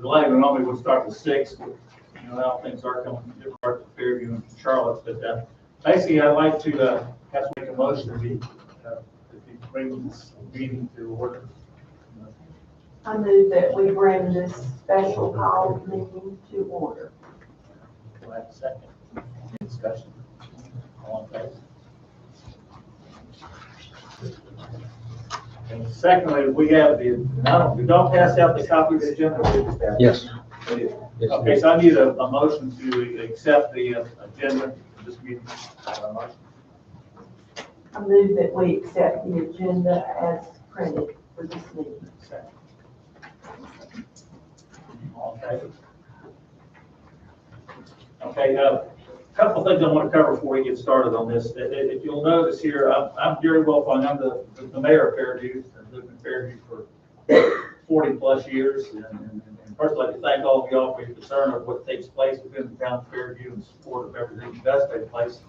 the lighting normally would start at 6, but you know how things are coming from different parts of Fairview and Charlotte. But basically, I'd like to have to make a motion to be bringing this meeting to order. I move that we bring this special call meeting to order. Do I have a second? Any discussion? All in favor? And secondly, we have we don't pass out the copy of the agenda. Yes. Okay, so I need a motion to accept the agenda for this meeting. I move that we accept the agenda as printed for this meeting. All in favor? Okay, a couple of things I want to cover before we get started on this. If you'll notice here, I'm Gary Wilfong. I'm the mayor of Fairview. I've lived in Fairview for 40 plus years. And first, I'd like to thank all of y'all for your concern of what takes place within the town of Fairview and support of everything that does take place.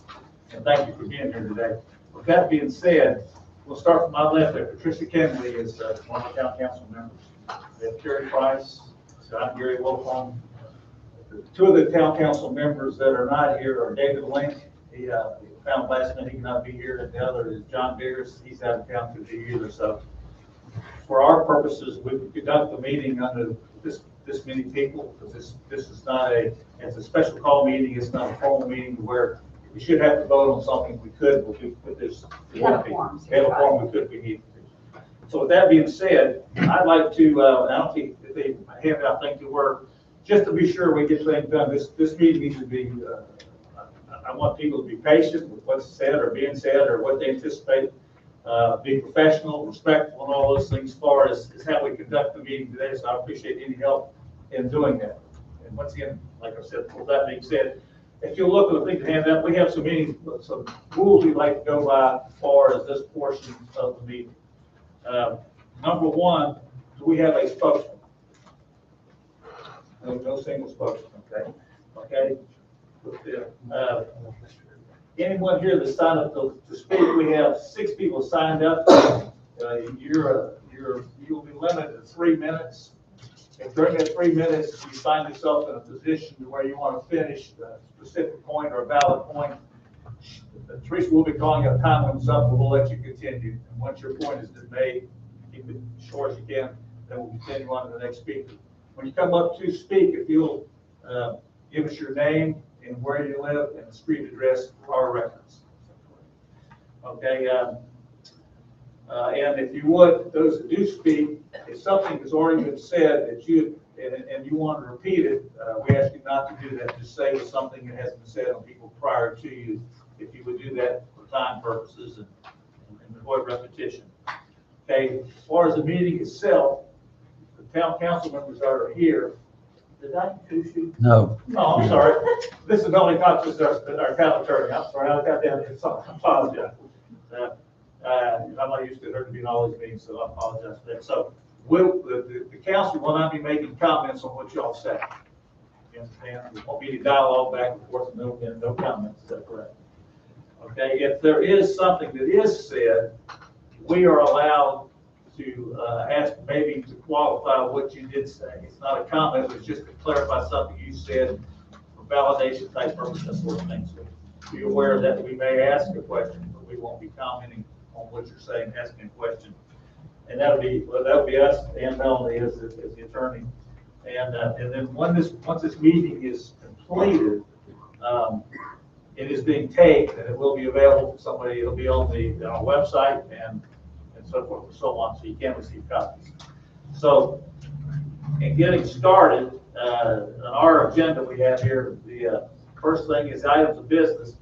And thank you for being here today. With that being said, we'll start from my left there. Patricia Kennedy is one of the town council members. We have Terry Price. So I'm Gary Wilfong. Two of the town council members that are not here are David Link. He found last minute he cannot be here, and the other is John Biggers. He's out of town to be either. So for our purposes, we conduct the meeting under this many people, because this is not it's a special call meeting. It's not a formal meeting where we should have to vote on something. We could, but there's we have a form we could if we need to. So with that being said, I'd like to, I don't think if they hand out things to work, just to be sure we get things done. This meeting needs to be, I want people to be patient with what's said or being said or what they anticipate, be professional, respectful, and all those things as far as how we conduct the meeting today. So I appreciate any help in doing that. And once again, like I said, with that being said, if you look at the thing to hand out, we have some rules we'd like to go by as far as this portion of the meeting. Number one, do we have a spokesman? No single spokesman, okay? Anyone here that signed up to speak, we have 6 people signed up. You'll be limited to 3 minutes. If during that 3 minutes you find yourself in a position where you want to finish a specific point or a valid point, Teresa will be calling up time limits up, but we'll let you continue. And once your point has been made, keep it short as you can, then we'll continue on to the next speaker. When you come up to speak, if you'll give us your name and where you live and the street address for our records. Okay, and if you would, those that do speak, if something has already been said that you and you want to repeat it, we ask you not to do that. Just say something that has been said on people prior to you, if you would do that for time purposes and avoid repetition. Okay, as far as the meeting itself, the town council members that are here. Did I introduce you? No. Oh, I'm sorry. This is only not just our town attorney. I'm sorry, I got down here. So I apologize. I'm not used to her to be in all these meetings, so I apologize for that. So the council will not be making comments on what y'all say. You understand? There won't be any dialogue back and forth, and no comments. Is that correct? Okay. If there is something that is said, we are allowed to ask maybe to qualify what you did say. It's not a comment, it's just to clarify something you said for validation type purposes, that sort of thing. So be aware that we may ask a question, but we won't be commenting on what you're saying, asking a question. And that'll be us and Melanie as the attorney. And then once this meeting is completed, it is being taped and it will be available for somebody. It'll be on our website and so forth and so on, so you can receive copies. So, in getting started, on our agenda we have here, the first thing is items of business.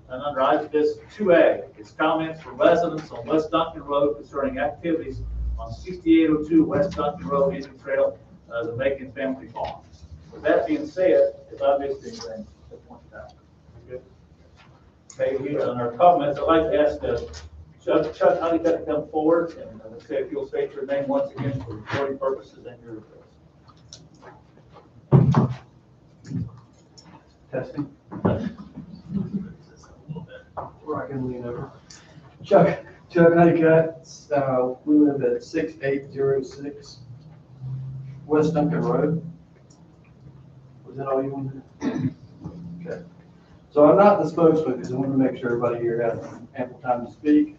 And under items of business 2A, it's comments from residents on West Duncan Road concerning activities on 6802 West Duncan Road, Indian Trail, the Macon Family Farm. With that being said, if I missed anything, just point it out. Good. Okay, on our comments, I'd like to ask Chuck, how do you got to come forward? And let's say if you'll state your name once again for recording purposes and your address. Testing. Where I can lean over. Chuck Honeycutt. We live at 6806 West Duncan Road. Was that all you wanted to do? Okay. So I'm not the spokesman because I want to make sure everybody here has ample time to speak.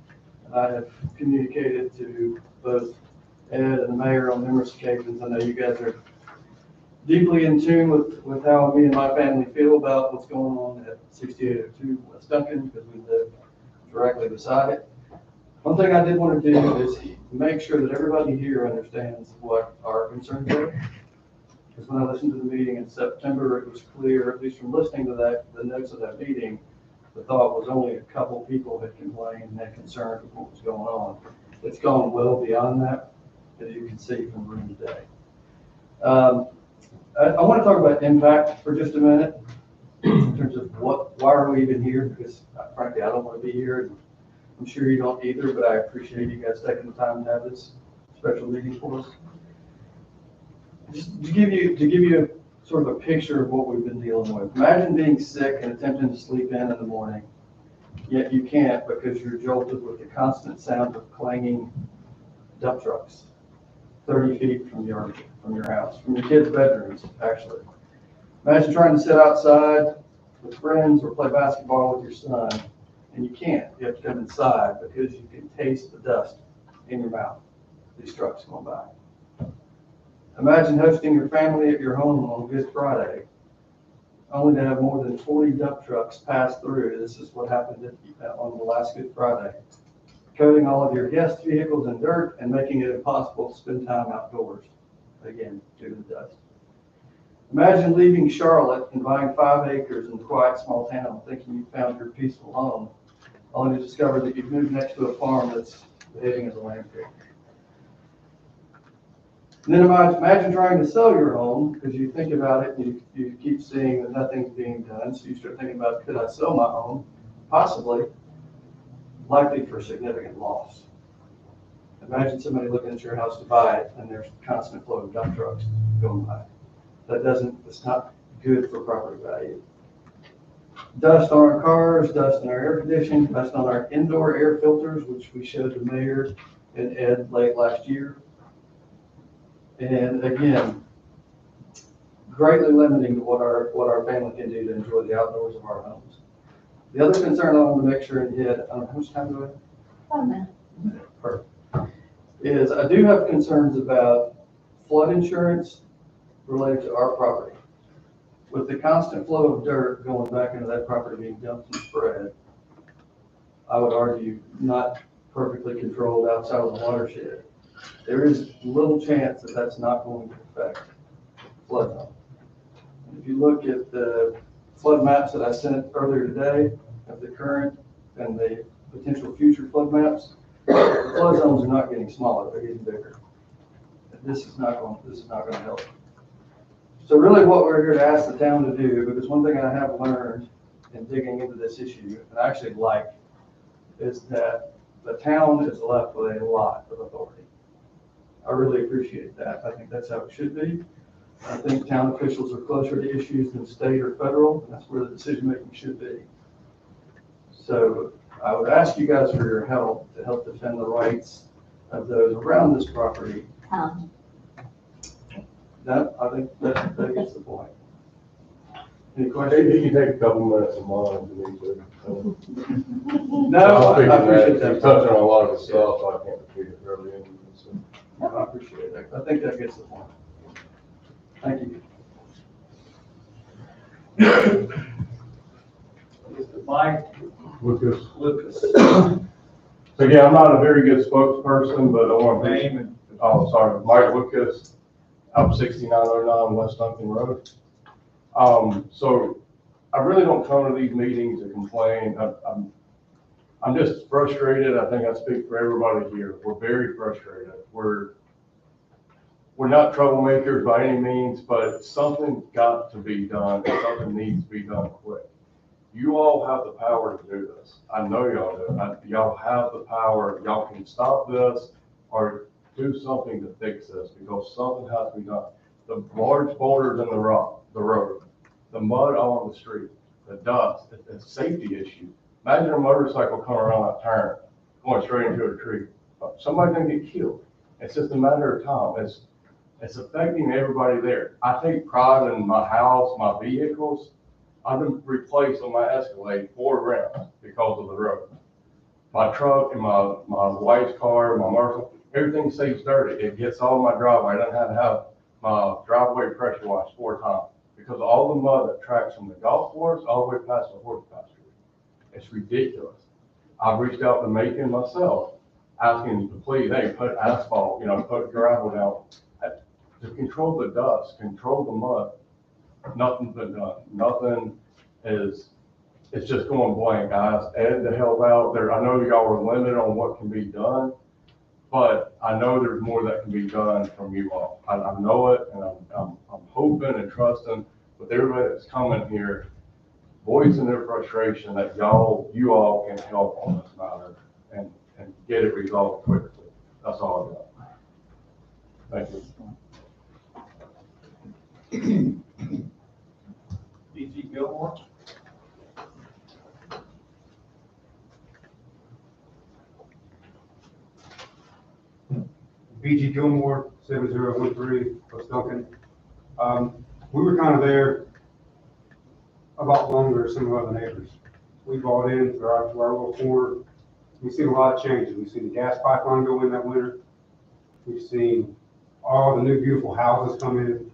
I have communicated to both Ed and the mayor on numerous occasions. I know you guys are deeply in tune with how me and my family feel about what's going on at 6802 West Duncan because we live directly beside it. One thing I did want to do is make sure that everybody here understands what our concerns are. Because when I listened to the meeting in September, it was clear, at least from listening to the notes of that meeting, the thought was only a couple people had complained and had concerns with what was going on. It's gone well beyond that, as you can see from the room today. I want to talk about impact for just a minute in terms of why are we even here? Because frankly, I don't want to be here. And I'm sure you don't either, but I appreciate you guys taking the time to have this special meeting for us. Just to give you sort of a picture of what we've been dealing with. Imagine being sick and attempting to sleep in the morning, yet you can't because you're jolted with the constant sound of clanging dump trucks 30 feet from your house, from your kids' bedrooms, actually. Imagine trying to sit outside with friends or play basketball with your son, and you can't. You have to come inside because you can taste the dust in your mouth. These trucks going by. Imagine hosting your family at your home on Good Friday, only to have more than 40 dump trucks pass through. This is what happened on the last Good Friday. Coating all of your guest vehicles in dirt and making it impossible to spend time outdoors, again, due to the dust. Imagine leaving Charlotte and buying 5 acres in the quiet small town, thinking you found your peaceful home, only to discover that you've moved next to a farm that's behaving as a landfill. And then imagine trying to sell your home because you think about it and you keep seeing that nothing's being done. So you start thinking about, could I sell my home? Possibly, likely for significant loss. Imagine somebody looking at your house to buy it and there's a constant flow of dump trucks going by. It's not good for property value. Dust on our cars, dust in our air conditioning, dust on our indoor air filters, which we showed the mayor and Ed late last year. And again, greatly limiting to what our family can do to enjoy the outdoors of our homes. The other concern I want to make sure and hit, I don't know how much time do I have? 5 minutes. Perfect. Is I do have concerns about flood insurance related to our property. With the constant flow of dirt going back into that property being dumped and spread, I would argue not perfectly controlled outside of the watershed, there is little chance that that's not going to affect flood zone. If you look at the flood maps that I sent earlier today of the current and the potential future flood maps, the flood zones are not getting smaller, they're getting bigger. This is not going to help. So really what we're here to ask the town to do, because one thing I have learned in digging into this issue, and I actually like, is that the town is left with a lot of authority. I really appreciate that. I think that's how it should be. I think town officials are closer to issues than state or federal, and that's where the decision making should be. So I would ask you guys for your help to help defend the rights of those around this property. I think that gets the point. Any questions? Maybe you can take a couple minutes of mine if you need to. No, I appreciate that. You're touching on a lot of the stuff, so I can't repeat it really. So. I appreciate that. I think that gets the point. Thank you. Mike Lucas. Lucas. So again, I'm not a very good spokesperson, but I want to Name and Mike Lucas, out 6909 West Duncan Road. So I really don't come to these meetings to complain. I'm just frustrated. I think I speak for everybody here. We're very frustrated. We're not troublemakers by any means, but something's got to be done. Something needs to be done quick. You all have the power to do this. I know y'all do. Y'all have the power. Y'all can stop this or do something to fix this because something has to be done. The large boulders in the road, the mud on the street, the dust, it's a safety issue. Imagine a motorcycle coming around that turn, going straight into a tree. Somebody's gonna get killed. It's just a matter of time. It's affecting everybody there. I take pride in my house, my vehicles. I've been replaced on my Escalade 4 rounds because of the road. My truck and my wife's car, my Marshall, everything stays dirty. It gets all my driveway. I don't have to have my driveway pressure washed 4 times because of all the mud that tracks from the golf course all the way past the horse pasture. It's ridiculous. I've reached out to Macon myself, asking to please, hey, put asphalt, put gravel down. To control the dust, control the mud, nothing's been done. Nothing is, it's just going blank. I asked Ed to help out there. I know y'all are limited on what can be done, but I know there's more that can be done from you all. I know it, and I'm hoping and trusting with everybody that's coming here, voicing their frustration that you all can help on this matter and get it resolved quickly. That's all I got. Thank you. D.G. Gilmore? B.G. Gilmore, 7013, West Duncan. We were kind of there a lot longer than some of our other neighbors. We bought into our little corner. We've seen a lot of changes. We've seen the gas pipeline go in that winter. We've seen all the new beautiful houses come in.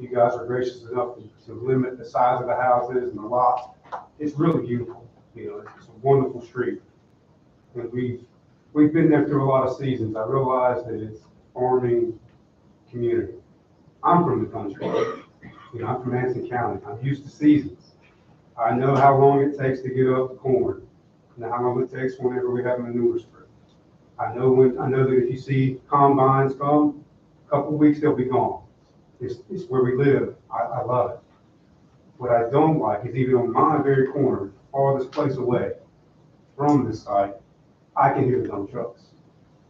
You guys are gracious enough to limit the size of the houses and the lots. It's really beautiful. It's a wonderful street. And we've been there through a lot of seasons. I realize that it's a farming community. I'm from the country. I'm from Anson County. I'm used to seasons. I know how long it takes to get up the corn. I know how long it takes whenever we have manure spray. I know that if you see combines come, a couple of weeks they'll be gone. It's where we live. I love it. What I don't like is even on my very corner, farthest place away from this site, I can hear the dump trucks.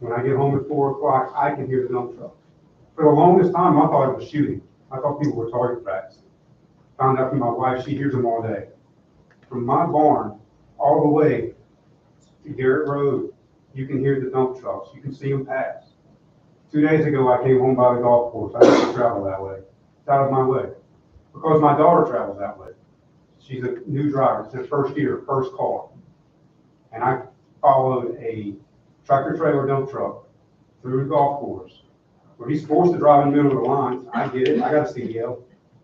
When I get home at 4 o'clock, I can hear the dump trucks. For the longest time, I thought it was shooting. I thought people were target practicing. Found out from my wife, she hears them all day. From my barn all the way to Garrett Road, you can hear the dump trucks. You can see them pass. 2 days ago, I came home by the golf course. I have to travel that way. It's out of my way. Because my daughter travels that way. She's a new driver. It's her first year, first car. And I followed a tractor trailer dump truck through the golf course where he's forced to drive in the middle of the lines. I get it. I got a CDL.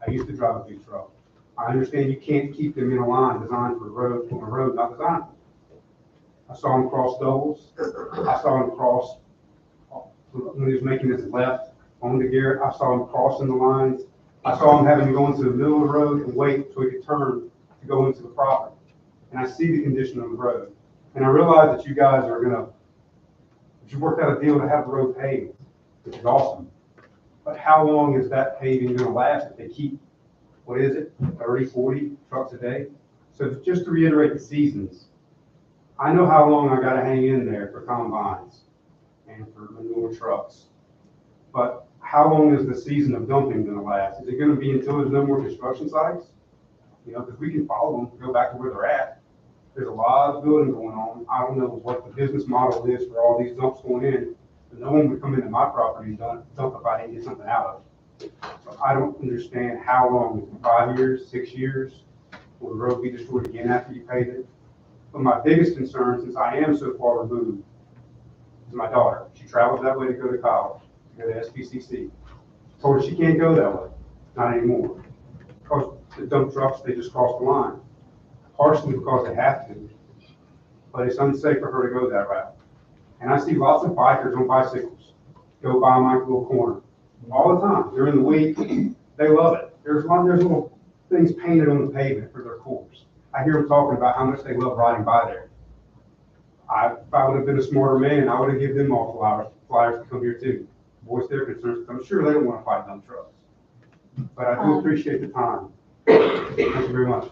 I used to drive a big truck. I understand you can't keep them in a line designed for a road not designed for. I saw him cross doubles. I saw him cross when he was making his left onto Garrett. I saw him crossing the lines. I saw him having to go into the middle of the road and wait so he could turn to go into the property. And I see the condition of the road. And I realize that you guys are that you worked out a deal to have the road paved, which is awesome. But how long is that paving going to last if they keep, 30, 40 trucks a day? So just to reiterate the seasons, I know how long I got to hang in there for combines and for manure trucks. But how long is the season of dumping going to last? Is it going to be until there's no more construction sites? Because we can follow them, go back to where they're at. There's a lot of building going on. I don't know what the business model is for all these dumps going in, but no one would come into my property and dump if I didn't get something out of it. So I don't understand how long, 5 years, 6 years, will the road be destroyed again after you pave it? But my biggest concern, since I am so far removed, is my daughter. She travels that way to go to college, to go to SPCC. Told her she can't go that way, not anymore. Because the dump trucks, they just cross the line. Partially because they have to, but it's unsafe for her to go that route. And I see lots of bikers on bicycles go by my little corner all the time. During the week, they love it. There's little things painted on the pavement for their course. I hear them talking about how much they love riding by there. If I would have been a smarter man, I would have given them all flyers to come here too, voice their concerns. I'm sure they don't want to fight dump trucks, but I do appreciate the time. Thank you very much.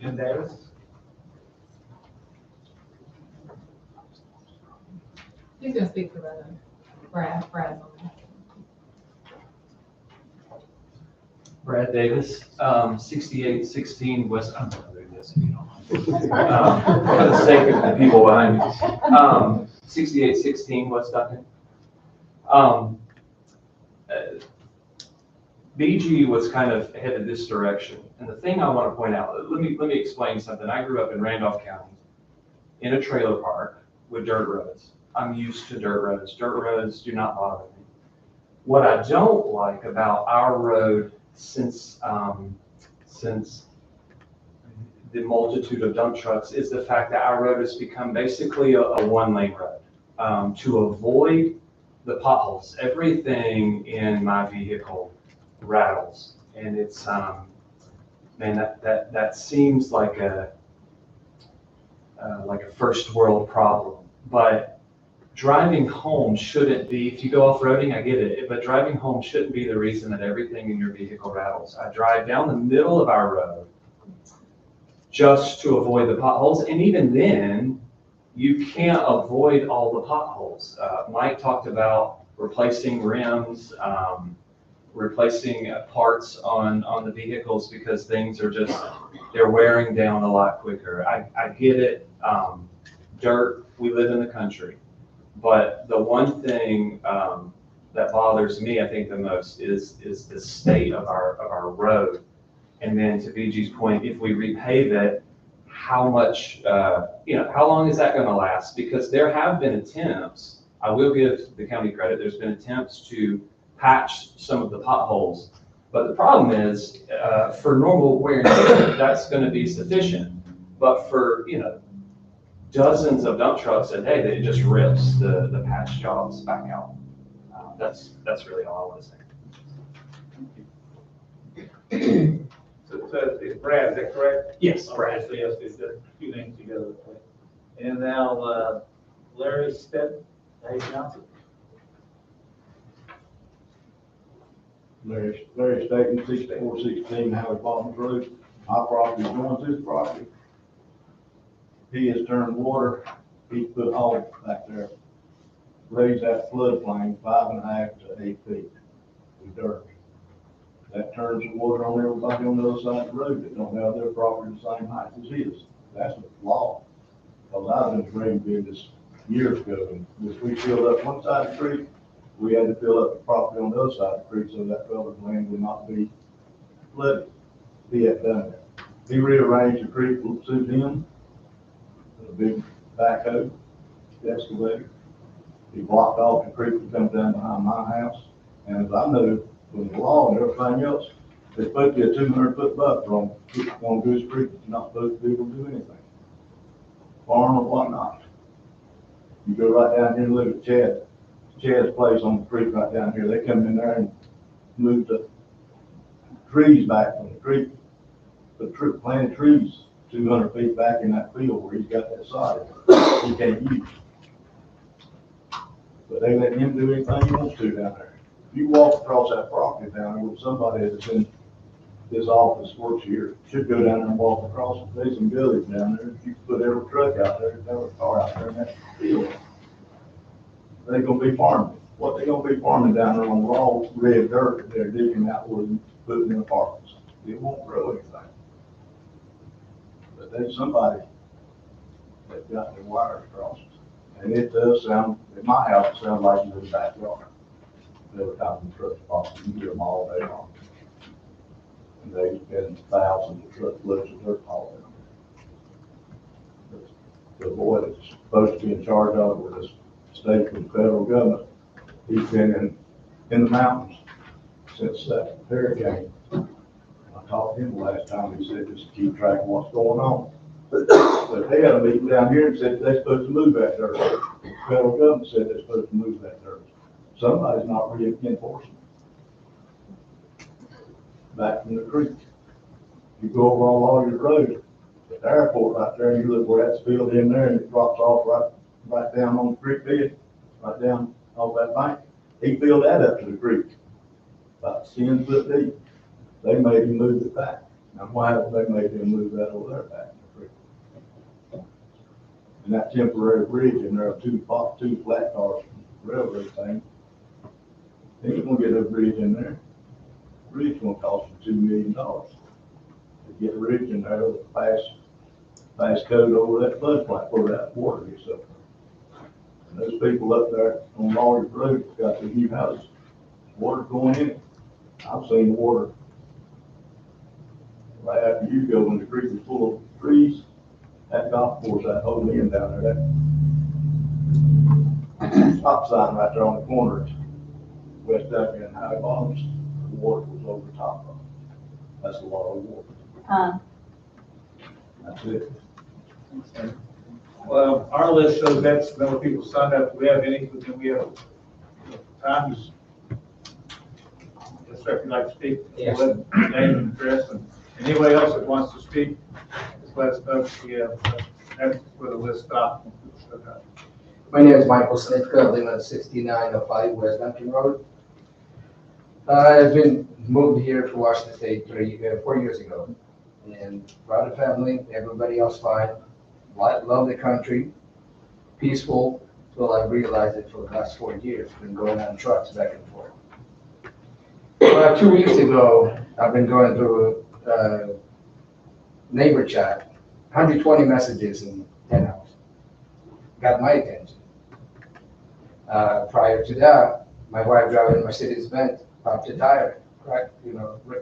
Jim Davis? He's gonna speak for the Brad's on that. Brad Davis, 6816 West, I'm gonna do this, for the sake of the people behind me. 6816 West Duncan. Um, BG was kind of headed this direction. And the thing I want to point out, let me explain something. I grew up in Randolph County in a trailer park with dirt roads. I'm used to dirt roads. Dirt roads do not bother me. What I don't like about our road since the multitude of dump trucks is the fact that our road has become basically a one-lane road. To avoid the potholes, everything in my vehicle rattles, and it's man, that seems like a first world problem. But driving home shouldn't be, if you go off-roading, I get it, but driving home shouldn't be the reason that everything in your vehicle rattles. I drive down the middle of our road just to avoid the potholes, and even then, you can't avoid all the potholes. Mike talked about replacing rims, replacing parts on the vehicles because things are just, they're wearing down a lot quicker. I get it. Dirt, we live in the country. But the one thing that bothers me, I think, the most is the state of our road. And then to BG's point, if we repave it, how much, how long is that going to last? Because there have been attempts, I will give the county credit, there's been attempts to patch some of the potholes. But the problem is, for normal wear and tear, that's going to be sufficient. But for, dozens of dump trucks a day, that it just rips the patch jobs back out. That's really all I want to say. So it's Brad, is that correct? Yes, Okay, Brad. so yes, it's the two names together. And now, Larry Stetton, how you pronounce it? Larry Staten, 6416 Howard Bottoms Road. My property joins his property. He has turned water, he put hole back there, raised that floodplain 5.5 to 8 feet with dirt. That turns the water on everybody on the other side of the road that don't have their property the same height as his. That's the law. Because I was in the grain business years ago, and if we filled up one side of the creek, we had to fill up the property on the other side of the creek so that fellow's land would not be flooded. He had done that. He rearranged the creek to suit him, with a big backhoe, excavator. He blocked off the creek that comes down behind my house. And as I know, with the law and everything else, they're supposed to be a 200-foot buffer on Goose Creek. You're not supposed to be able to do anything. Farm or whatnot. You go right down here and look at Chad's place on the creek right down here. They come in there and move the trees back from the creek. Planted trees 200 feet back in that field where he's got that side he can't use. But they let him do anything he wants to down there. If you walk across that property down there with somebody that's in this office works here, should go down there and walk across. There's some gullies down there. You put every truck out there, every car out there in that field. They're gonna be farming. What they gonna be farming down there on raw red dirt that they're digging out where you put in apartments? It won't grow anything. But there's somebody that got their wires crossed. And it does sound, at my house, it sounds like it's in the backyard. Every time the trucks pass, you hear them all day long. And there's been thousands of truck loads of dirt all in them. The boy that's supposed to be in charge of it with the state and federal government, he's been in the mountains since that hurricane. I talked to him the last time, he said just keep track of what's going on. But they had a meeting down here and said they're supposed to move that dirt. The federal government said they're supposed to move that dirt. Somebody's not really enforcing it. Back from the creek. You go over on Lawyer Road, at the airport right there, and you look where that's filled in there, and it drops off right down on the creek bed, right down off that bank. He filled that up to the creek, about 10 foot deep. They made him move it back. Now, why haven't they made him move that over there back in the creek? And that temporary bridge in there, two flat cars, railroad thing, they ain't gonna get a bridge in there. Bridge gonna cost you $2 million. To get a bridge in there with a pass code over that floodplain, where that water gets up. Those people up there on Lawyer's Road got the new houses, water going in it. I've seen water right after you go when the creek is full of trees. That golf course, that whole end down there, that stop sign right there on the corner, West African and High Bottoms, the water was over the top of it. That's a lot of water. That's it. Well, our list shows that's the number of people signed up. Do we have any, but then we have times. Yes, sir, if you'd like to speak. Yes. Go ahead, name and address, and anybody else that wants to speak, just let us know. That's where the list stops. My name is Michael Snitka, I live at 6905 West Duncan Road. I've been moved here to Washington State 4 years ago, and brought a family, everybody else fine. Love the country, peaceful, till I realized it for the last 4 years, been going on trucks back and forth. 2 weeks ago, I've been going through neighbor chat, 120 messages in 10 hours. Got my attention. Prior to that, my wife driving a Mercedes-Benz, popped a tire, right,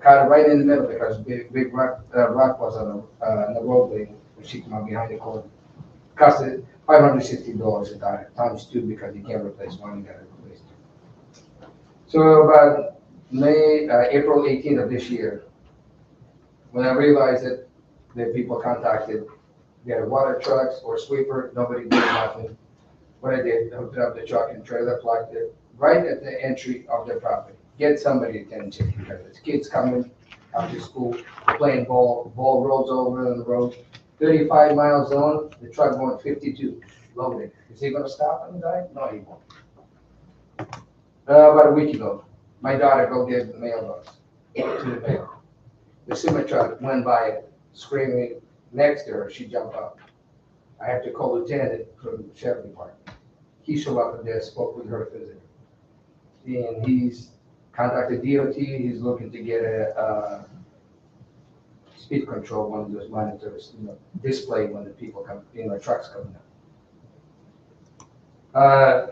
caught it right in the middle because big rock was on the roadway when she came out behind the corner. Cost it $560 a tire, times 2 because you can't replace one, you gotta replace 2. So about April 18th of this year, when I realized that the people contacted, get water trucks or sweeper, nobody did nothing. What I did, hooked up the truck and trailer, plugged it right at the entry of their property. Get somebody attention because it's kids coming after school, playing ball rolls over on the road. 35 miles on, the truck going 52, loaded. Is he gonna stop and die? No, he won't. About a week ago, my daughter go get the mailbox to the mail. The semi truck went by it, screaming next to her, she jumped up. I had to call lieutenant from the sheriff department. He showed up there, spoke with her physically. And he's contacted DOT, he's looking to get a speed control, one of those monitors, display when the people come, trucks coming up.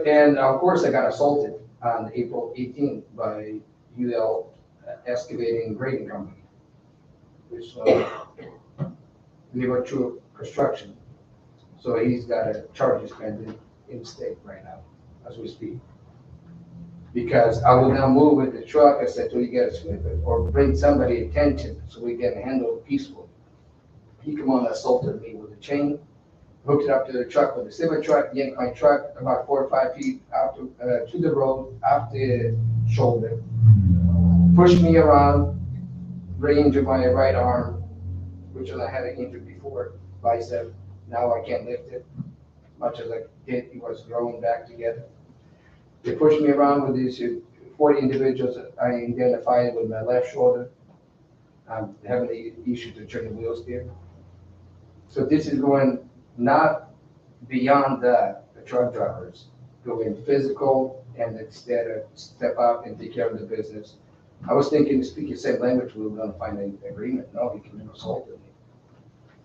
And of course I got assaulted on April 18th by UL Excavating and Grading Company, which they were through construction. So he's got a charges pending in state right now, as we speak. Because I will now move with the truck, I said, till you get a sweeper, or bring somebody attention so we can handle it peacefully. He come on and assaulted me with a chain, hooked it up to the truck with a semi truck, yanked my truck about 4 or 5 feet out to the road, off the shoulder, pushed me around, re-injured my right arm, which I had an injury before, bicep. Now I can't lift it. Much as I did, it was growing back together. They pushed me around with these 40 individuals I identified with my left shoulder. I'm having the issue to turn the wheels there. So this is going not beyond that, the truck drivers, going physical and instead of step up and take care of the business. I was thinking to speak the same language, we were gonna find an agreement. No, he came and assaulted me.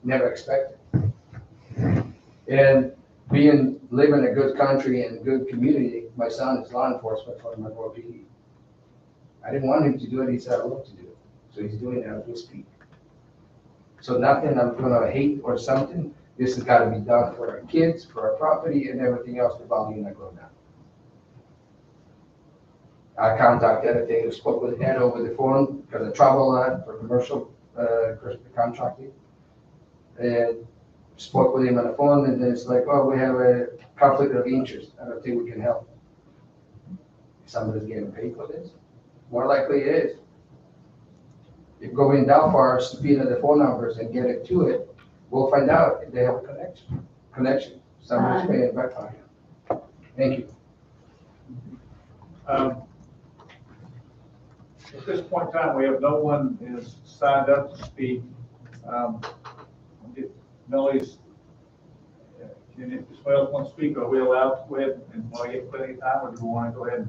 Never expected. And live in a good country and good community, my son is law enforcement for my PD. I didn't want him to do it, he said I love to do it. So he's doing it as we speak. So nothing I'm gonna hate or something, this has gotta be done for our kids, for our property and everything else, the value not go down. I contacted everything, spoke with Ed over the phone, because I travel a lot for commercial contracting. And spoke with him on the phone, and then it's like, oh, we have a conflict of interest. I don't think we can help. Somebody's getting paid for this. More likely it is. If go in that far, subpoena the phone numbers and get it to it, we'll find out if they have a connection. Somebody's paying back on you. Thank you. At this point in time, we have no one is signed up to speak. If Millie's, if anybody else wants to speak, are we allowed to go ahead and want to get plenty of time, or do we want to go ahead?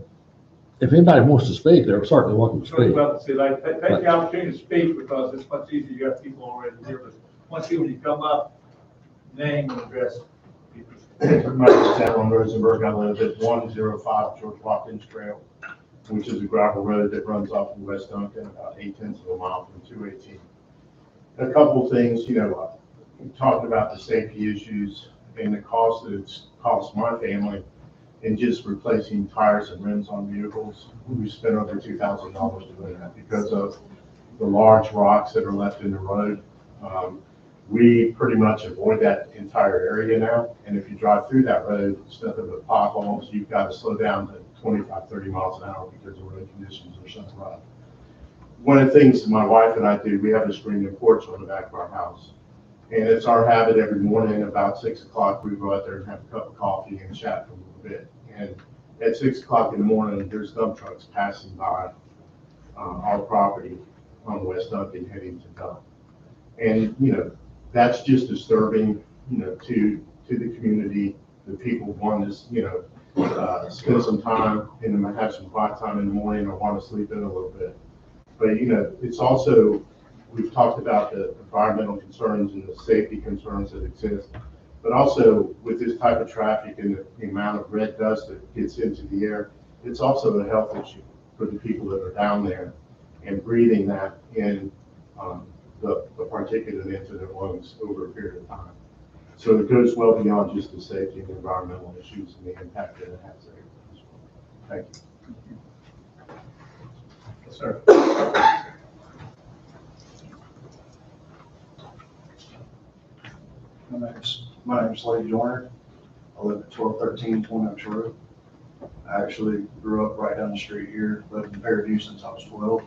If anybody wants to speak, they're certainly welcome to speak. Well, see, like, take the opportunity to speak because it's much easier. You have people already here, but once you, when you come up, name and address. My name's Alan Rosenberg. I live at 105 George Watkins Trail, which is a gravel road that runs off of West Duncan, about 8/10 of a mile from 218. A couple of things, we talked about the safety issues and the cost that it's cost my family in just replacing tires and rims on vehicles. We spent over $2,000 doing that because of the large rocks that are left in the road. We pretty much avoid that entire area now. And if you drive through that road, it's nothing but potholes. You've got to slow down to 25, 30 miles an hour because the road conditions are so rough. One of the things my wife and I do, we have a screened-in porch on the back of our house. And it's our habit every morning about 6 o'clock, we go out there and have a cup of coffee and chat for a little bit. And at 6 o'clock in the morning, there's dump trucks passing by our property on West Duncan heading to dump. And, that's just disturbing, to the community. The people want to, spend some time and have some quiet time in the morning or want to sleep in a little bit. But, it's also, we've talked about the environmental concerns and the safety concerns that exist, but also with this type of traffic and the amount of red dust that gets into the air, it's also a health issue for the people that are down there and breathing that in the particulate into their lungs over a period of time. So it goes well beyond just the safety and environmental issues and the impact that it has there. Thank you. Yes, sir. My name's Lee Joyner. I live at 1213 Twin Oaks Road. I actually grew up right down the street here, lived in Fairview since I was 12.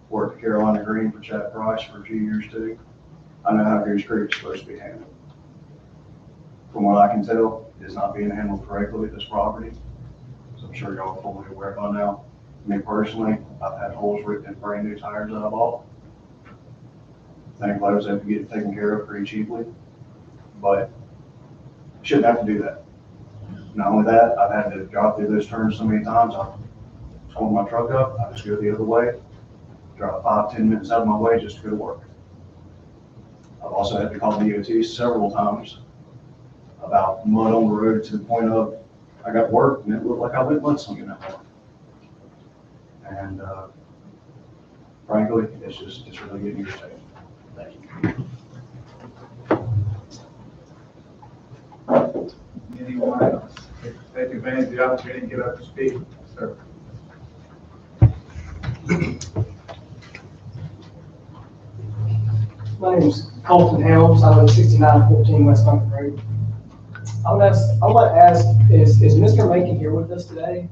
Worked at Carolina Green for Chad Price for a few years too. I know how Goose Creek is supposed to be handled. From what I can tell, it's not being handled correctly at this property. So I'm sure y'all are fully aware by now. Me personally, I've had holes ripped in brand new tires that I bought. Thankfully I was able to get it taken care of pretty cheaply, but shouldn't have to do that. Not only that, I've had to drive through those turns so many times, I've torn my truck up, I just go the other way, drive 5-10 minutes out of my way just to go to work. I've also had to call the DOT several times about mud on the road to the point of I got work and it looked like I went mudslinging that morning. And frankly, it's really getting irritating. Thank you. Anyone else? Take advantage of the opportunity to get up to speed, sir. My name is Colton Helms. I live at 6914 West Duncan Road. I would ask, is Mr. Macon here with us today?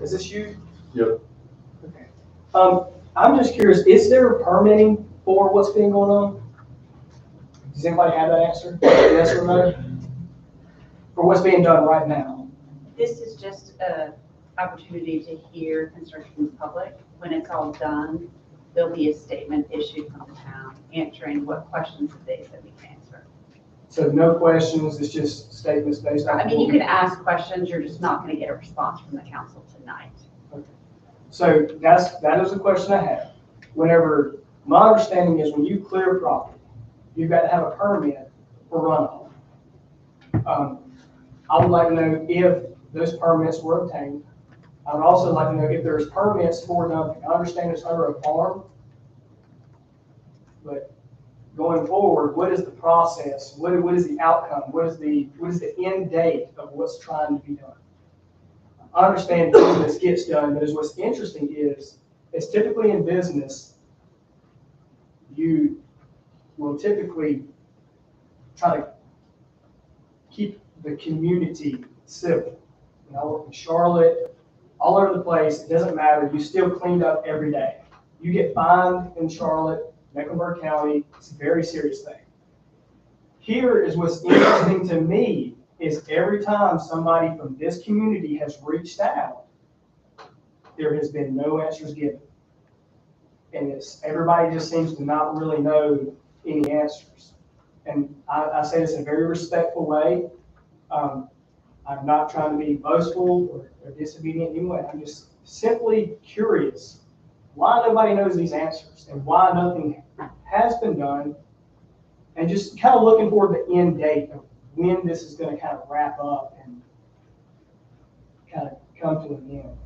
Is this you? Yep. Okay. I'm just curious, is there permitting for what's been going on? Does anybody have that answer? Yes or no? For what's being done right now? This is just an opportunity to hear concerns from the public. When it's all done, there'll be a statement issued from the town answering what questions that they said we can answer. So no questions, it's just statements based on. I mean, you can ask questions, you're just not going to get a response from the council tonight. Okay. So that is a question I have. Whenever, my understanding is when you clear property, you've got to have a permit for runoff. I would like to know if those permits were obtained. I would also like to know if there's permits for dumping. I understand it's under a farm, but going forward, what is the process? What is the outcome? What is the end date of what's trying to be done? I understand business gets done, but what's interesting is typically in business, you will typically try to keep the community civil. I work in Charlotte, all over the place, it doesn't matter, you still cleaned up every day. You get fined in Charlotte, Mecklenburg County, it's a very serious thing. Here is what's interesting to me is every time somebody from this community has reached out, there has been no answers given. And everybody just seems to not really know any answers. And I say this in a very respectful way. I'm not trying to be boastful or disobedient in any way. I'm just simply curious why nobody knows these answers and why nothing has been done, and just kind of looking forward to the end date of when this is gonna kind of wrap up and kind of come to an end.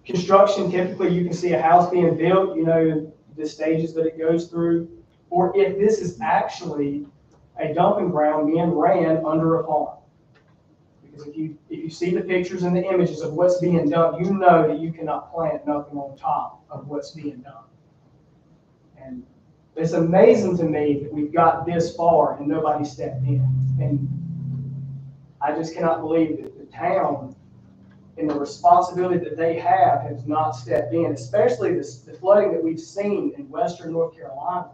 Construction, typically you can see a house being built, you know, the stages that it goes through, or if this is actually a dumping ground being ran under a farm. Because if you see the pictures and the images of what's being done, you know that you cannot plant nothing on top of what's being done. And it's amazing to me that we've got this far and nobody stepped in. And I just cannot believe that the town and the responsibility that they have has not stepped in, especially the flooding that we've seen in western North Carolina,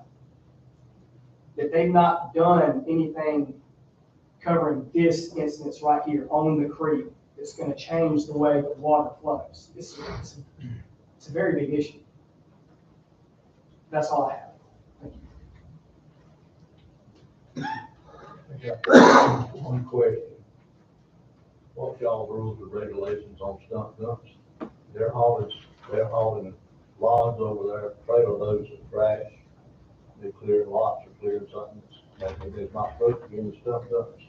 that they've not done anything covering this instance right here on the creek. It's going to change the way the water flows. It's a very big issue. That's all I have. Thank you. One question. What's y'all rules and regulations on stump dumps? They're hauling logs over there, trailer loads of trash. They're clearing lots or clearing something that's not supposed to be in the stump dumps.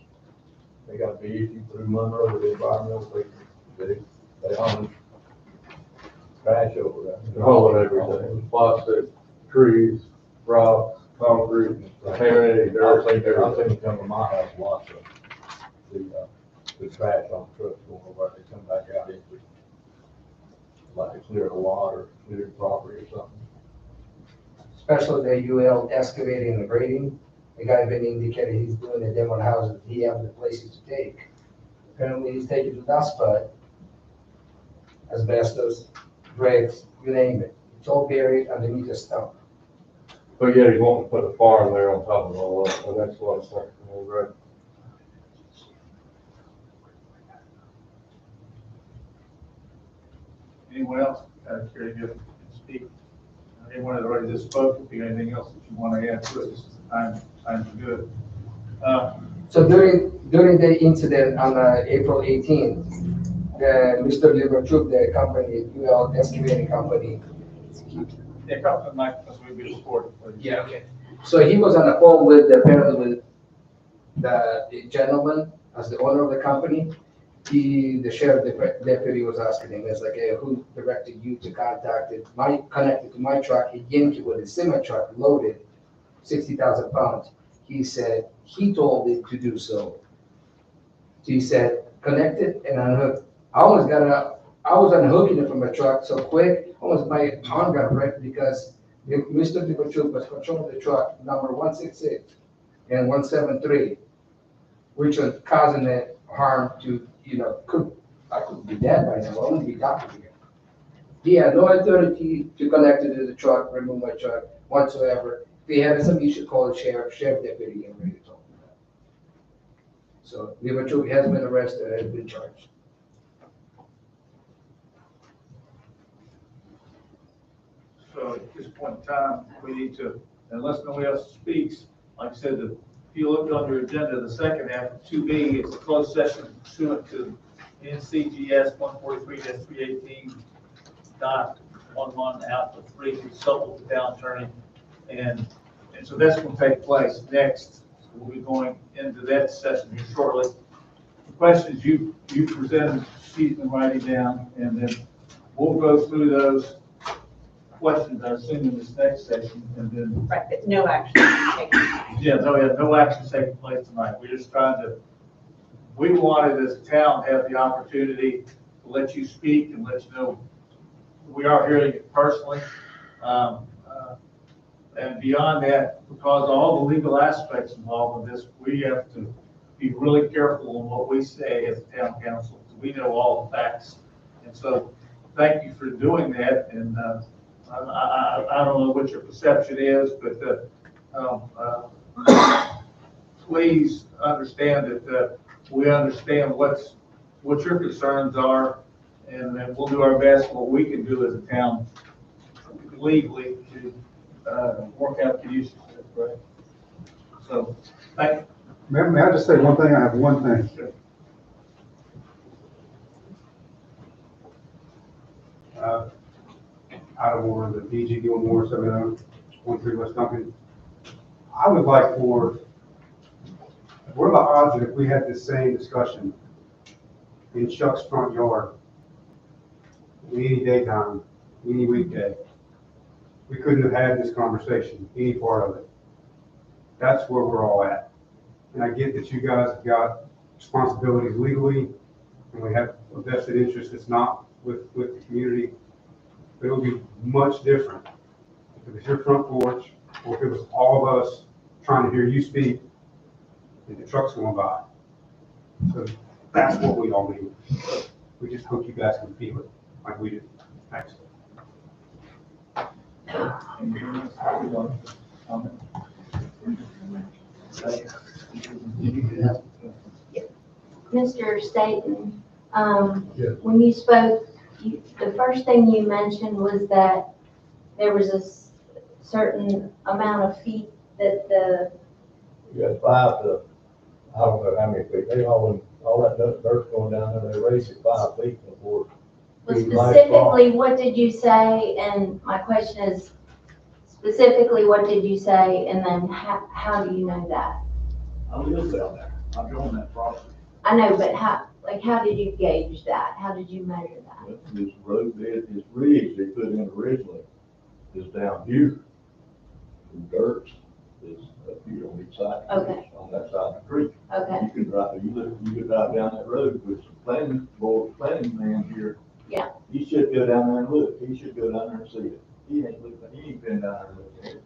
They got to be issued through Monroe with the environmental people. They haul trash over there. They're hauling everything, plastic, trees, rocks, concrete, contaminated dirt. I've seen them come to my house, lots of the trash on the trucks going over, they come back out empty. Like they cleared a lot or cleared property or something. Especially the UL excavating and grading. The guy been indicated he's doing the demo houses, he have the places to take. Apparently he's taking the dust spot, asbestos, bricks, you name it. It's all buried underneath the stump. But yeah, he's wanting to put a farm there on top of all that, and that's what it's like, right? Anyone else care to speak? Anyone that already just spoke, if you have anything else that you want to add to it, this is the time to do it. So during the incident on April 18th, Mr. Liverchuk, the company, UL excavating company. Yeah, come to the mic, because we'll be recorded, please. Yeah, okay. So he was on the phone with apparently with the gentleman as the owner of the company. The sheriff deputy was asking him, it's like, hey, who directed you to connected to my truck, a Yankee with a semi truck loaded 60,000 pounds. He said he told it to do so. He said, connected and unhooked. I was unhooking it from the truck so quick, almost my arm got wrecked because Mr. Liverchuk was controlling the truck number 166 and 173, which was causing it harm to, I could be dead by now, I wouldn't be doctored again. He had no authority to connect it to the truck, remove my truck whatsoever. If he had some issue, call the sheriff deputy and ready to talk to that. So Liverchuk has been arrested and has been charged. So at this point in time, we need to, unless nobody else speaks, like I said, if you look on your agenda, the second half of 2B, it's a closed session pursuant to NCGS 143-318.11 Alpha 3 to supplement the town attorney. And so that's going to take place next. So we'll be going into that session here shortly. The questions you presented, she's been writing down, and then we'll go through those questions, I assume, in this next session, and then. Right, but no action is taken tonight. Yeah, no action taking place tonight. We're just we wanted as a town to have the opportunity to let you speak and let you know we are hearing it personally. And beyond that, because of all the legal aspects involved in this, we have to be really careful on what we say as a town council. We know all the facts. And so thank you for doing that. And I don't know what your perception is, but please understand that we understand what your concerns are, and then we'll do our best what we can do as a town legally to work out the issues. Right? So, thank you. May I just say one thing? I have one thing. Sure. Out of order, the DG Gilmore, 7013 West Duncan. I would like for what are the odds that if we had this same discussion in Chuck's front yard, any daytime, any weekday, we couldn't have had this conversation, any part of it? That's where we're all at. And I get that you guys have got responsibilities legally, and we have a vested interest that's not with the community. But it would be much different if it was your front porch, or if it was all of us trying to hear you speak, and the truck's going by. So that's what we all need. We just hope you guys can feel it like we do. Thanks. Mr. Staten, Yes. when you spoke, the first thing you mentioned was that there was a certain amount of feet that the, You got 5 to, I don't know how many feet, they all that dirt's going down there, they raise it 5 feet before. well, specifically, what did you say? And my question is, specifically, what did you say? And then how do you know that? I live down there, I joined that property. I know, but how did you gauge that? How did you measure that? This road bed, this ridge they put in originally is down here. The dirt is up here on each side. Okay. On that side of the creek. Okay, You can drive down that road with some planning man here. Yeah. He should go down there and look. He should go down there and see it. He ain't been down there looking at it.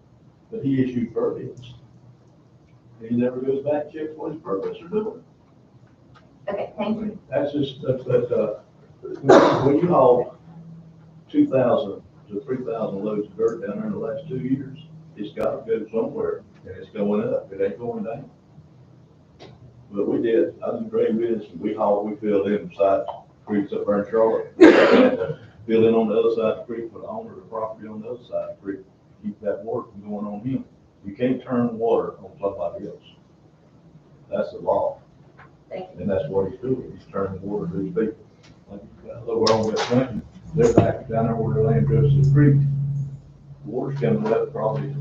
But he issued permits. He never goes back and checks what his permits are doing. okay, thank you. That's when you haul 2,000 to 3,000 loads of dirt down there in the last 2 years, it's gotta go somewhere, and it's going up, it ain't going down. But we did, I was in great business, we filled in side creeks up there in Charlotte. We had to fill in on the other side of the creek for the owner of the property on the other side of the creek, keep that water from going on him. You can't turn water on somebody else. That's the law. Thank you. And that's what he's doing, he's turning water to these people. Like, over on West Lincoln, they're back down there where their land goes to the creek. Water's coming up probably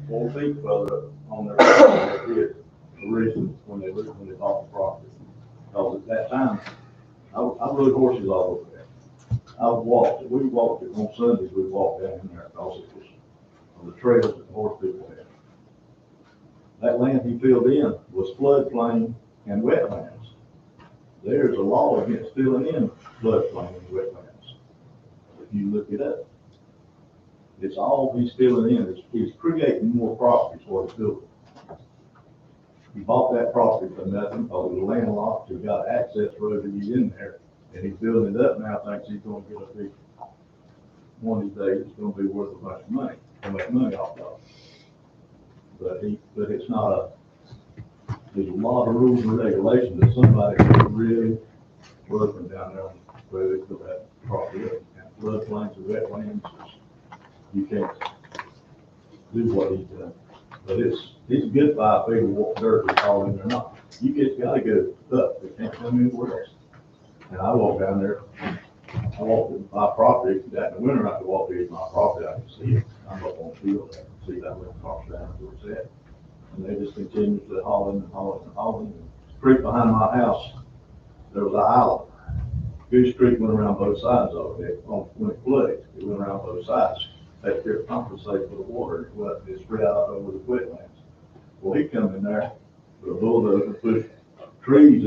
4 feet further up on their property originally when they bought the property. Because at that time, I rode horses all over there. We walked it on Sundays, we walked down in there because it was on the trails that horse people had. That land he filled in was floodplain and wetlands. There's a law against filling in floodplain and wetlands. If you look it up, it's all he's filling in. He's creating more property is what he's doing. He bought that property for nothing, because it was landlocked, he got access road to get in there, and he's building it up now, thinks he's gonna get a big, one of these days, it's gonna be worth a bunch of money, and make money off of it. But it's not there's a lot of rules and regulations that somebody really working down there where they put that property up. And floodplains and wetlands, you can't do what he's done. But it's a good 5 feet of dirt that's all in there now. You just gotta go up, they can't come anywhere else. And I walk down there, I walk in my property, that in the winter I can walk in my property, I can see it. I'm up on the field, I can see that little cross down where it's at. And they just continuously hauling and hauling and hauling. The creek behind my house, there was an island. Goose Creek went around both sides of it. When it flooded, it went around both sides. They could compensate for the water. It spread out over the wetlands. Well, he come in there with a bulldozer and pushed trees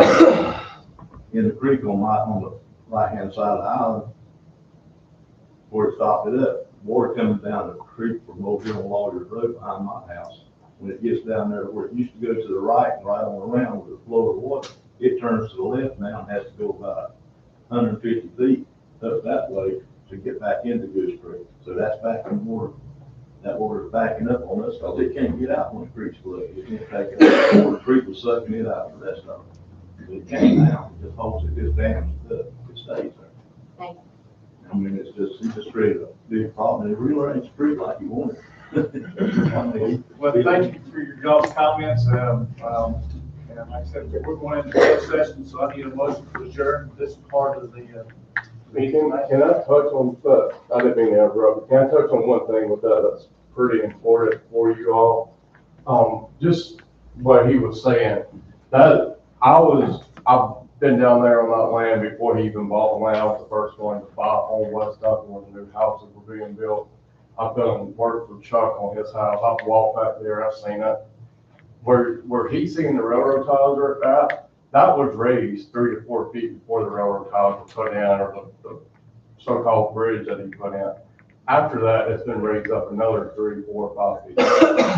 in the creek on the right-hand side of the island where it stopped it up. Water coming down the creek from over here on Lawyer's Road behind my house. When it gets down there where it used to go to the right and right on around with the flow of water, it turns to the left now and has to go about 150 feet up that way to get back into Goose Creek. So that's backing water. That water is backing up on us because it can't get out when the creek's flooded. It can't take it out. The creek was sucking it out the rest of it. It came out, it just holds it, just dams it up. It stays there. Thank you. I mean, it's just created a big problem. It really ain't street like you want it. Well, thank you for your y'all's comments. And like I said, we're going into closed session, so I need a motion to adjourn this part of the meeting. Can I touch on, I didn't mean to interrupt, but can I touch on one thing with that that's pretty important for you all? Just But he was saying that I've been down there on that land before he even bought the land. I was the first one to buy on West Duncan when the new houses were being built. I've done work for Chuck on his house. I've walked back there, I've seen it. Where he's seeing the railroad ties are at, that was raised 3 to 4 feet before the railroad ties were put in, or the so-called bridge that he put in. After that, it's been raised up another 3, 4, 5 feet.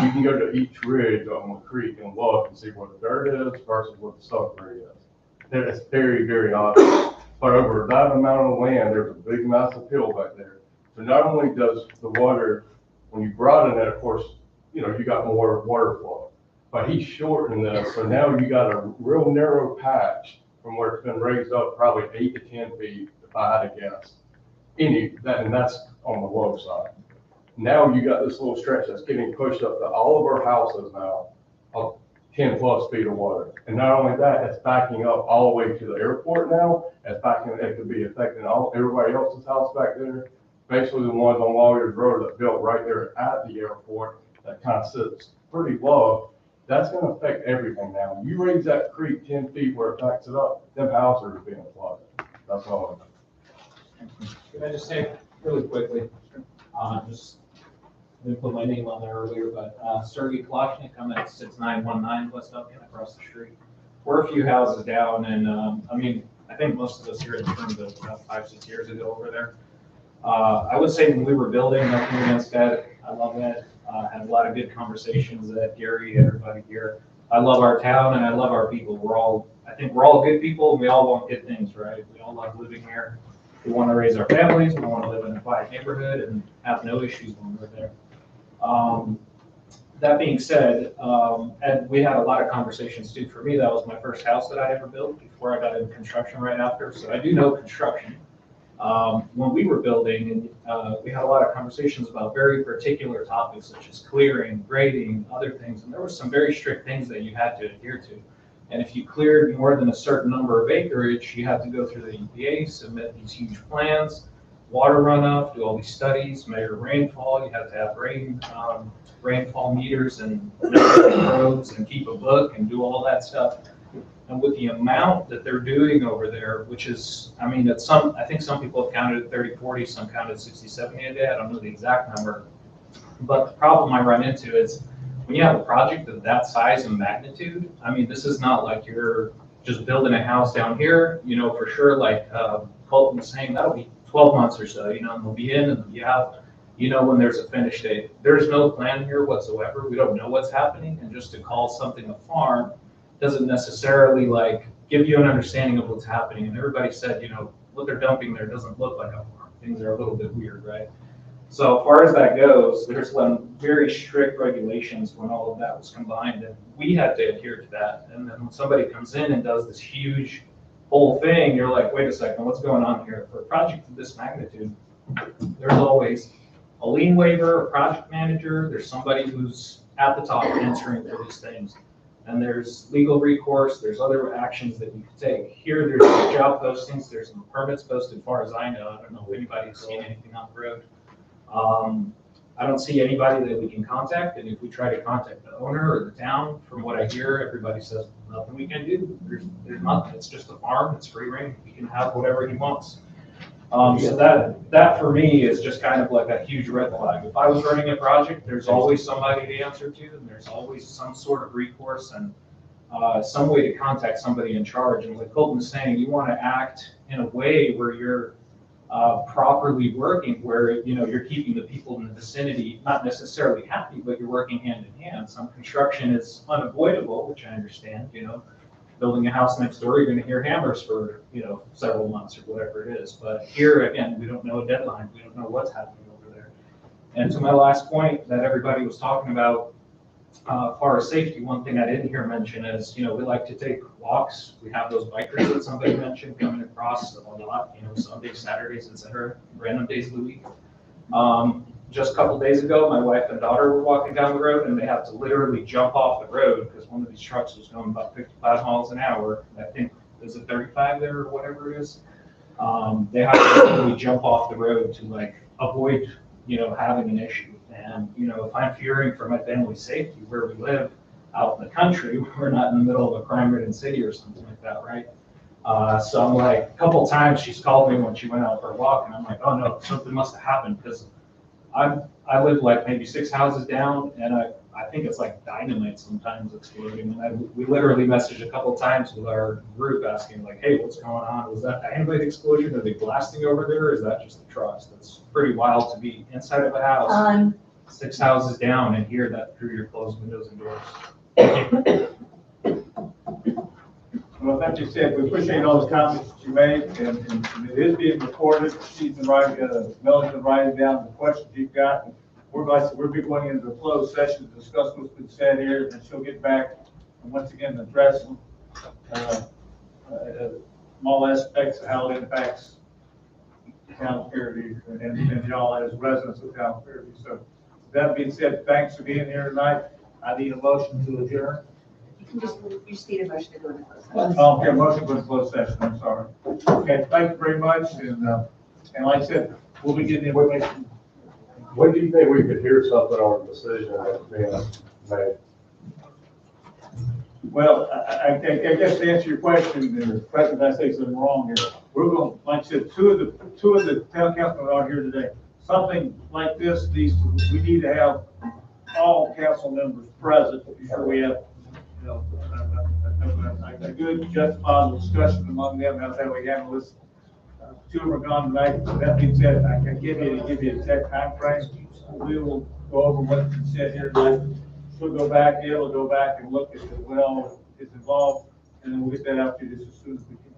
You can go to each ridge on the creek and look and see where the dirt is versus what the subgrade is. It's very, very obvious. But over that amount of land, there's a big massive hill back there. So not only does the water, when you broaden it, of course, you got more water flow. But he's shortening this, so now you got a real narrow patch from where it's been raised up probably 8 to 10 feet, if I had to guess. And that's on the low side. Now you got this little stretch that's getting pushed up to all of our houses now, of 10 plus feet of water. And not only that, it's backing up all the way to the airport now. It could be affecting everybody else's house back there. Basically the ones on Lawyers Road that built right there at the airport that kind of sits pretty low. That's going to affect everything now. You raise that creek 10 feet where it backs it up, them houses are being flooded. That's all. Can I just say really quickly, just didn't put my name on there earlier, but Sergey Kalashnik, I'm at 6919 West Duncan across the street. We're a few houses down, and I think most of us here in the room built about 5, 6 years ago over there. I would say when we were building, nothing against that. I love that. Had a lot of good conversations that Gary, everybody here. I love our town and I love our people. I think we're all good people and we all want good things, right? We all love living here. We want to raise our families. We want to live in a quiet neighborhood and have no issues when we're there. That being said, and we had a lot of conversations too. For me, that was my first house that I ever built before I got into construction right after. So I do know construction. When we were building, and we had a lot of conversations about very particular topics such as clearing, grading, other things, and there were some very strict things that you had to adhere to. And if you cleared more than a certain number of acreage, you had to go through the EPA, submit these huge plans, water runoff, do all these studies, measure rainfall. You had to have rainfall meters and roads and keep a book and do all that stuff. And with the amount that they're doing over there, which is, I think some people have counted 30, 40, some counted 60, 70 a day. I don't know the exact number. But the problem I run into is when you have a project of that size and magnitude, this is not like you're just building a house down here, for sure, like Colton was saying, that'll be 12 months or so, and they'll be in and they'll be out, when there's a finish date. There's no plan here whatsoever. We don't know what's happening. And just to call something a farm doesn't necessarily give you an understanding of what's happening. And everybody said, what they're dumping there doesn't look like a farm. Things are a little bit weird, right? So as far as that goes, there's some very strict regulations when all of that was combined, and we had to adhere to that. And then when somebody comes in and does this huge whole thing, you're like, wait a second, what's going on here? For a project of this magnitude, there's always a lien waiver, a project manager, there's somebody who's at the top answering for these things. And there's legal recourse, there's other actions that you can take. Here, there's job postings, there's some permits posted, as far as I know. I don't know if anybody's seen anything on the road. I don't see anybody that we can contact, and if we try to contact the owner or the town, from what I hear, everybody says nothing we can do. There's nothing. It's just a farm. It's free reign. He can have whatever he wants. So that for me is just kind of like a huge red flag. If I was running a project, there's always somebody to answer to, and there's always some sort of recourse and some way to contact somebody in charge. And like Colton was saying, you want to act in a way where you're properly working, where you're keeping the people in the vicinity not necessarily happy, but you're working hand in hand. Some construction is unavoidable, which I understand. Building a house next door, you're going to hear hammers for several months or whatever it is. But here again, we don't know a deadline. We don't know what's happening over there. And to my last point that everybody was talking about, as far as safety, one thing I didn't hear mention is, we like to take walks. We have those bikers that somebody mentioned coming across a lot, Sundays, Saturdays, etc., random days of the week. Just a couple days ago, my wife and daughter were walking down the road, and they had to literally jump off the road because one of these trucks was going about 55 miles an hour. I think, is it 35 there or whatever it is? They had to literally jump off the road to avoid, having an issue. And, if I'm fearing for my family's safety where we live, out in the country. We're not in the middle of a crime-ridden city or something like that, right? So I'm like, a couple times she's called me when she went out for a walk, and I'm like, oh no, something must have happened, because I live like maybe 6 houses down, and I think it's like dynamite sometimes exploding. And we literally messaged a couple times with our group asking like, hey, what's going on? Was that dynamite explosion? Are they blasting over there? Or is that just the trucks? That's pretty wild to be inside of a house, 6 houses down, and hear that through your closed windows and doors. Well, that being said, we appreciate all the comments that you made, and it is being recorded. She's been writing, Mel's been writing down the questions you've got. We'll be going into a closed session to discuss what's been said here, and she'll get back and once again address them, all aspects of how it impacts town of Fairview and y'all as residents of town of Fairview. So that being said, thanks for being here tonight. I need a motion to adjourn. You just need a motion to go into closed session. Oh, okay, motion to go into closed session, I'm sorry. Okay, thank you very much, and like I said, we'll be getting information. When do you think we could hear something on the decision that's being made? Well, I guess to answer your question, President, I say something wrong here. We're going, like I said, two of the town councilmen are here today. Something like this, we need to have all council members present before we have, you know, a good justifiable discussion among them, how we handle this. 2 of them are gone tonight. So that being said, I can give you exact time frame. We will go over what's been said here tonight. She'll go back, Gail will go back and look at what all is involved, and then we'll get that out to you just as soon as we can.